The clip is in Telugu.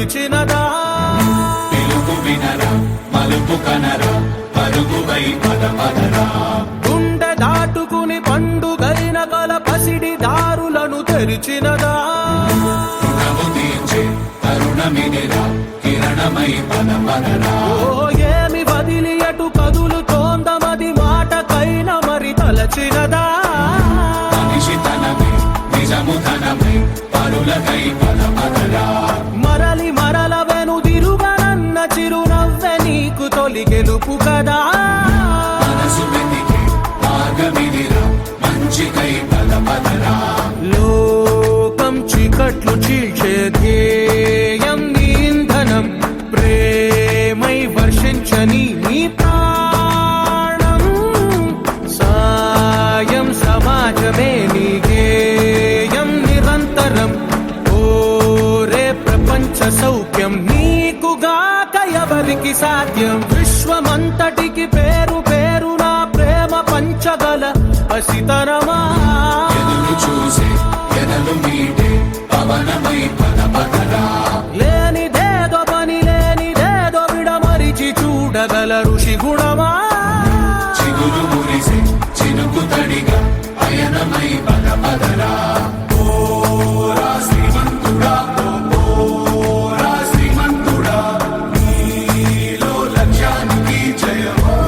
నిలిచినదా పిలుపు వినరా మలుపు కనరా పరుగువై పద పదరా గుండె దాటుకుని పండుగైన గల పసిడి దారులను తెరిచినదా రుణము తీర్చే తరుణమిదిరా కిరణమై పద పదరా ఓ ఏమి వదిలి అటు కదులుతోందమది మాటకైన మరి తలచినదా మనిషి తనమే నిజము ధనమే పరులకై పద పదరా మరలి మరల వెనుదిరుగనన్న చిరునవ్వె నీకు తొలి గెలుపు కదా మనసు వెతికే మార్గమిదిరా మంచికై పద పదరా లోకం చీకట్లు చీల్చే ధ్యేయం నీ ఇంధనం ప్రేమై వర్షించని నీ ప్రాణం సాయం సమాజమే నీ గేయం నిరంతరం ఓరే ప్రపంచ సౌఖ్యం నీకుగాక ఎవరికి సాధ్యం విశ్వమంతటికి పేరు పేరు నా ప్రేమ పంచగల పసితనమా ఎదురు చూసే ఎదలు మీటే పవనమై పద పదరా లేనిదేదో పని లేనిదేదో విడమరిచి చూడగల ఋషి గుణమా చిగురు మురిసే చినుకు తడిగా పయనమై పద పదరా ఓరా శ్రీమంతుడా ఓరా శ్రీమంతుడా నీలో లక్ష్యానికి జయమో